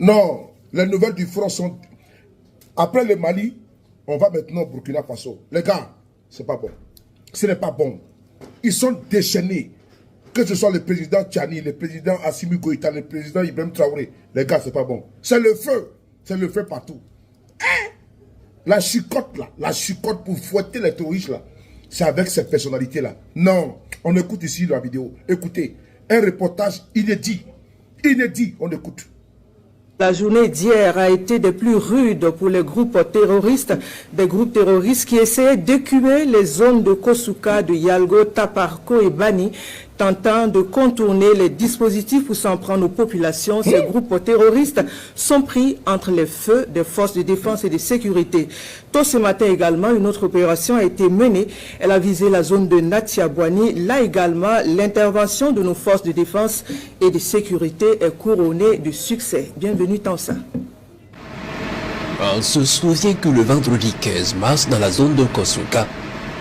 Non, les nouvelles du front sont... Après le Mali, on va maintenant au Burkina Faso. Les gars, c'est pas bon. Ce n'est pas bon. Ils sont déchaînés. Que ce soit le président Tchani, le président Assimi Goïta, le président Ibrahim Traoré. Les gars, c'est pas bon. C'est le feu. C'est le feu partout. Hein? La chicotte là, la chicotte pour fouetter les terroristes là, c'est avec cette personnalité là. Non, on écoute ici la vidéo. Écoutez, un reportage inédit. Inédit, on écoute. La journée d'hier a été des plus rudes pour les groupes terroristes, des groupes terroristes qui essayaient d'écumer les zones de Kosuka, de Yalgo, Taparko et Bani, tentant de contourner les dispositifs pour s'en prendre aux populations. Ces groupes terroristes sont pris entre les feux des forces de défense et de sécurité. Tôt ce matin également, une autre opération a été menée. Elle a visé la zone de Natiabouani. Là également, l'intervention de nos forces de défense et de sécurité est couronnée de succès. Bienvenue Tansa. On se souvient que le vendredi 15 mars, dans la zone de Kosuka,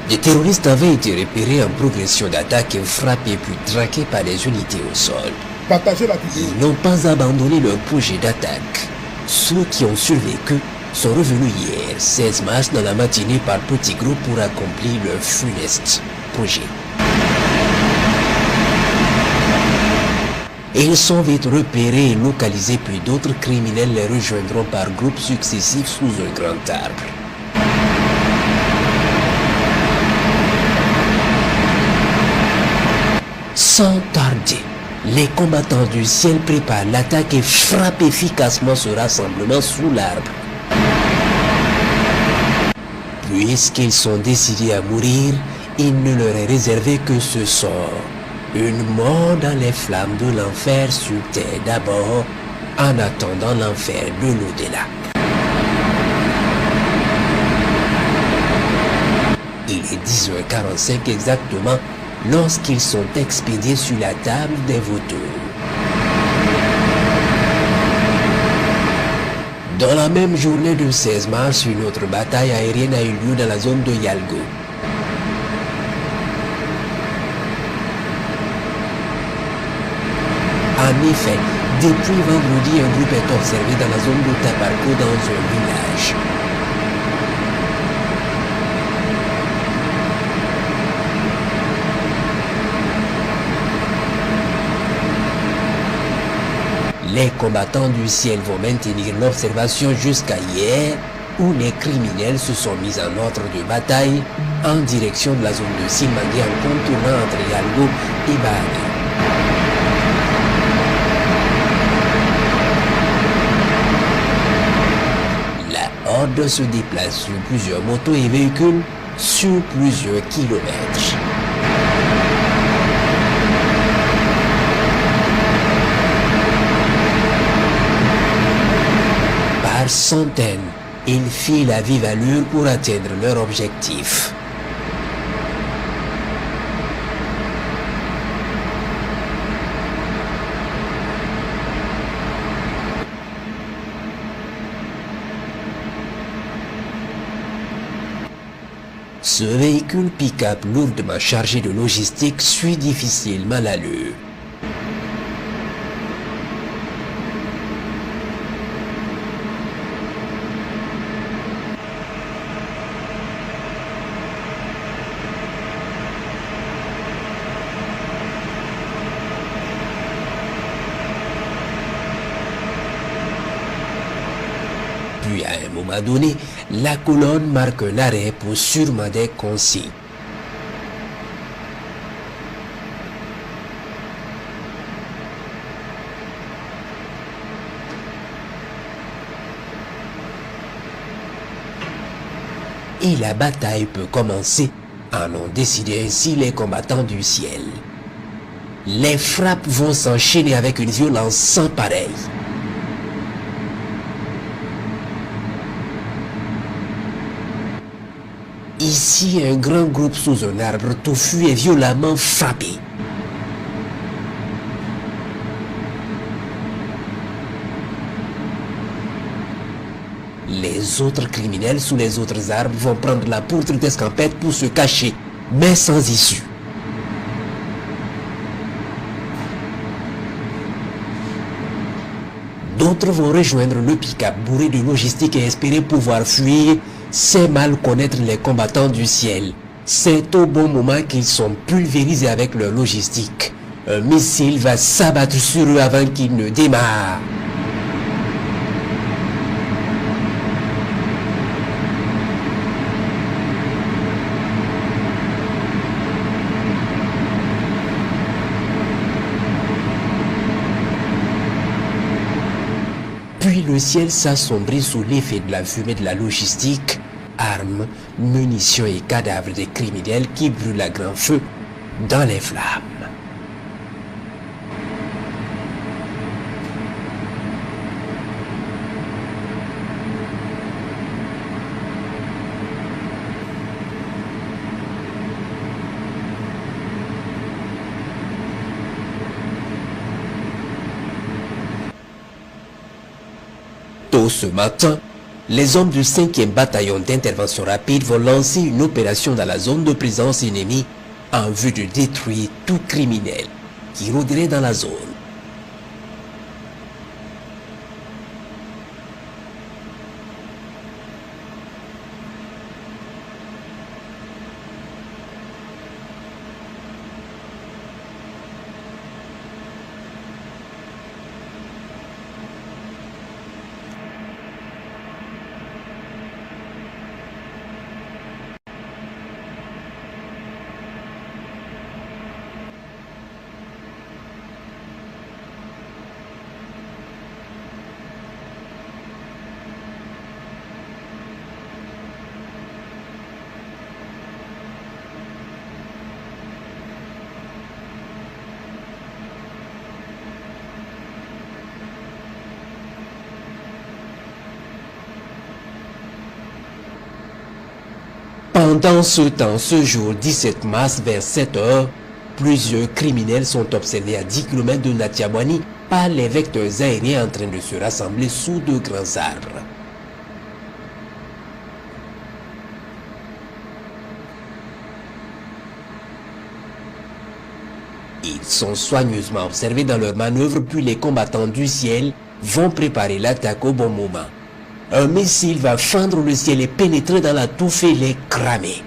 des terroristes avaient été repérés en progression d'attaque et frappés puis traqués par les unités au sol. Partagez la vidéo. Ils n'ont pas abandonné leur projet d'attaque. Ceux qui ont survécu sont revenus hier, 16 mars, dans la matinée par petits groupes pour accomplir leur funeste projet. Ils sont vite repérés et localisés, puis d'autres criminels les rejoindront par groupes successifs sous un grand arbre. Sans tarder, les combattants du ciel préparent l'attaque et frappent efficacement ce rassemblement sous l'arbre. Puisqu'ils sont décidés à mourir, il ne leur est réservé que ce sort. Une mort dans les flammes de l'enfer sur terre d'abord, en attendant l'enfer de l'au-delà. Il est 10h45 exactement lorsqu'ils sont expédiés sur la table des vautours. Dans la même journée du 16 mars, une autre bataille aérienne a eu lieu dans la zone de Yalgo. En effet, depuis vendredi, un groupe est observé dans la zone de Taparko dans un village. Les combattants du ciel vont maintenir l'observation jusqu'à hier, où les criminels se sont mis en ordre de bataille en direction de la zone de Silmangé en contournant entre Yalgo et Bani. La horde se déplace sur plusieurs motos et véhicules sur plusieurs kilomètres. Par centaines, ils filent à vive allure pour atteindre leur objectif. Ce véhicule pick-up lourdement chargé de logistique suit difficilement l'allure. Puis à un moment donné, la colonne marque un arrêt pour sûrement des consignes. Et la bataille peut commencer, en ont décidé ainsi les combattants du ciel. Les frappes vont s'enchaîner avec une violence sans pareille. Ici, un grand groupe sous un arbre touffu est violemment frappé. Les autres criminels sous les autres arbres vont prendre la poutre d'escampette pour se cacher, mais sans issue. D'autres vont rejoindre le pick-up bourré de logistique et espérer pouvoir fuir. C'est mal connaître les combattants du ciel. C'est au bon moment qu'ils sont pulvérisés avec leur logistique. Un missile va s'abattre sur eux avant qu'ils ne démarrent. Puis le ciel s'assombrit sous l'effet de la fumée de la logistique, armes, munitions et cadavres des criminels qui brûlent à grand feu dans les flammes. Tôt ce matin, les hommes du 5e bataillon d'intervention rapide vont lancer une opération dans la zone de présence ennemie en vue de détruire tout criminel qui rôderait dans la zone. Pendant ce temps, ce jour 17 mars vers 7 heures, plusieurs criminels sont observés à 10 km de Natiabwani par les vecteurs aériens en train de se rassembler sous de grands arbres. Ils sont soigneusement observés dans leurs manœuvres, puis les combattants du ciel vont préparer l'attaque au bon moment. Un missile va fendre le ciel et pénétrer dans la touffe et les cramer.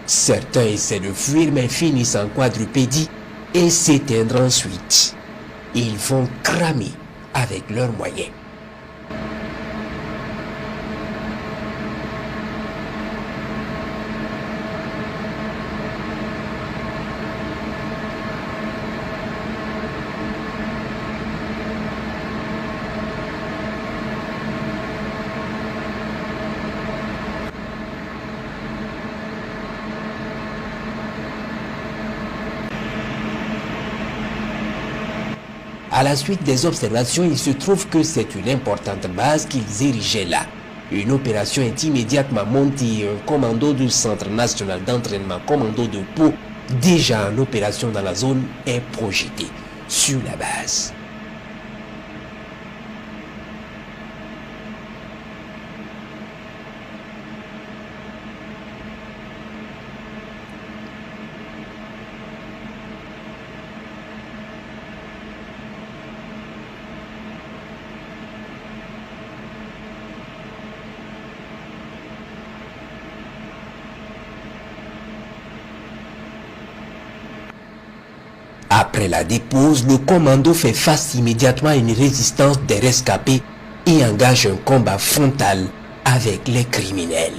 Certains essaient de fuir mais finissent en quadrupédie et s'éteindre ensuite. Ils vont cramer avec leurs moyens. À la suite des observations, il se trouve que c'est une importante base qu'ils érigeaient là. Une opération est immédiatement montée et un commando du Centre national d'entraînement commando de Pau, déjà en opération dans la zone, est projeté sur la base. Après la dépose, le commando fait face immédiatement à une résistance des rescapés et engage un combat frontal avec les criminels.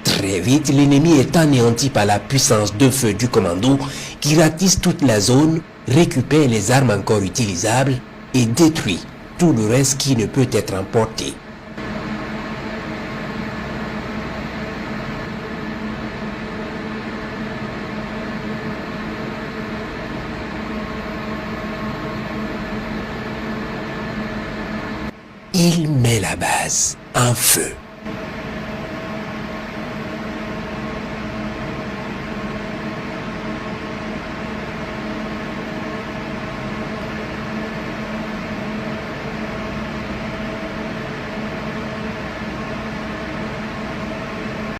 Très vite, l'ennemi est anéanti par la puissance de feu du commando qui ratisse toute la zone, récupère les armes encore utilisables et détruit tout le reste qui ne peut être emporté. Il met la base en feu.